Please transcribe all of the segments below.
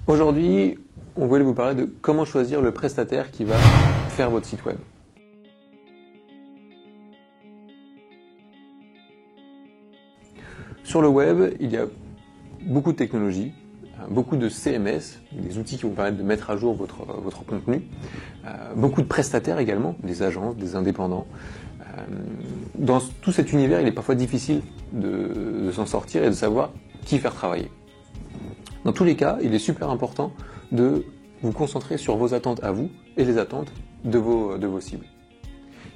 Aujourd'hui, on voulait vous parler de comment choisir le prestataire qui va faire votre site web. Sur le web, il y a beaucoup de technologies, beaucoup de CMS, des outils qui vont permettre de mettre à jour votre contenu, beaucoup de prestataires également, des agences, des indépendants. Dans tout cet univers, il est parfois difficile de s'en sortir et de savoir qui faire travailler. Dans tous les cas, il est super important de vous concentrer sur vos attentes à vous et les attentes de vos cibles.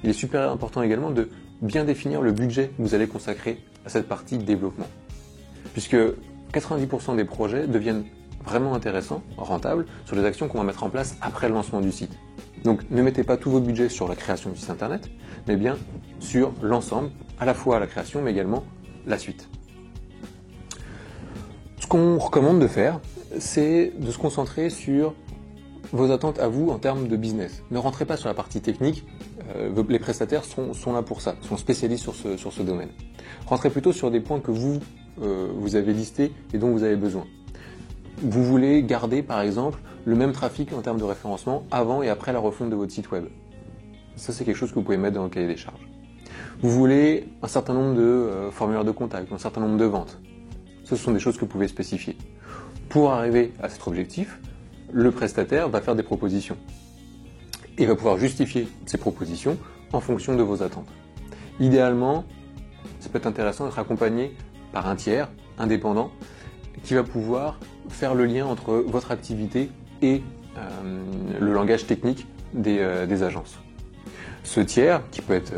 Il est super important également de bien définir le budget que vous allez consacrer à cette partie de développement. Puisque 90% des projets deviennent vraiment intéressants, rentables, sur les actions qu'on va mettre en place après le lancement du site. Donc ne mettez pas tout votre budget sur la création du site internet, mais bien sur l'ensemble, à la fois la création, mais également la suite. Ce qu'on recommande de faire, c'est de se concentrer sur vos attentes à vous en termes de business. Ne rentrez pas sur la partie technique, les prestataires sont là pour ça, sont spécialistes sur ce domaine. Rentrez plutôt sur des points que vous avez listés et dont vous avez besoin. Vous voulez garder par exemple le même trafic en termes de référencement avant et après la refonte de votre site web. Ça, c'est quelque chose que vous pouvez mettre dans le cahier des charges. Vous voulez un certain nombre de formulaires de contact, un certain nombre de ventes. Ce sont des choses que vous pouvez spécifier. Pour arriver à cet objectif, le prestataire va faire des propositions. Et va pouvoir justifier ces propositions en fonction de vos attentes. Idéalement, ça peut être intéressant d'être accompagné par un tiers indépendant qui va pouvoir faire le lien entre votre activité et le langage technique des agences. Ce tiers, qui peut être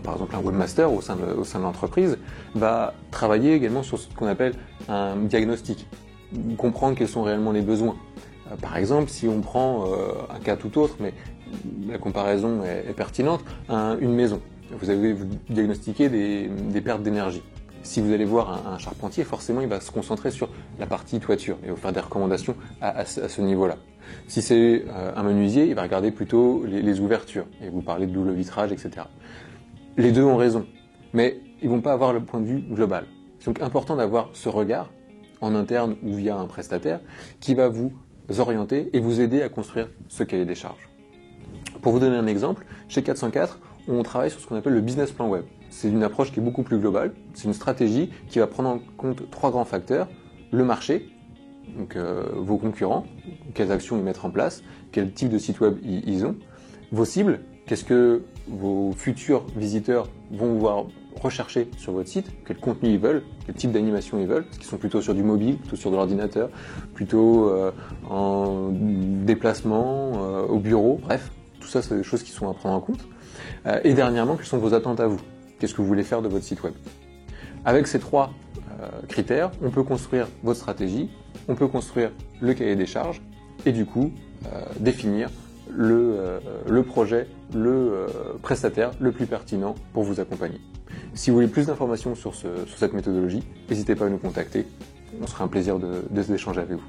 par exemple un webmaster au sein de l'entreprise, va travailler également sur ce qu'on appelle un diagnostic, comprendre quels sont réellement les besoins. Par exemple, si on prend un cas tout autre, mais la comparaison est pertinente, une maison. Vous allez vous diagnostiquer des pertes d'énergie. Si vous allez voir un charpentier, forcément, il va se concentrer sur la partie toiture et vous faire des recommandations à ce niveau-là. Si c'est un menuisier, il va regarder plutôt les ouvertures et vous parler de double vitrage, etc. Les deux ont raison, mais ils vont pas avoir le point de vue global. C'est donc important d'avoir ce regard en interne ou via un prestataire qui va vous orienter et vous aider à construire ce cahier des charges. Pour vous donner un exemple, chez 404, on travaille sur ce qu'on appelle le business plan web. C'est une approche qui est beaucoup plus globale, c'est une stratégie qui va prendre en compte 3 grands facteurs: le marché, donc vos concurrents, quelles actions ils mettent en place, quel type de site web ils ont, vos cibles, qu'est-ce que vos futurs visiteurs vont pouvoir rechercher sur votre site, quel contenu ils veulent, quel type d'animation ils veulent, est-ce qu'ils sont plutôt sur du mobile, plutôt sur de l'ordinateur, plutôt en déplacement, au bureau, bref, tout ça c'est des choses qui sont à prendre en compte. Et dernièrement, quelles sont vos attentes à vous? Qu'est-ce que vous voulez faire de votre site web? Avec ces 3 critères, on peut construire votre stratégie, on peut construire le cahier des charges et du coup définir le projet, le prestataire le plus pertinent pour vous accompagner. Si vous voulez plus d'informations sur cette méthodologie, n'hésitez pas à nous contacter, on sera un plaisir d'échanger avec vous.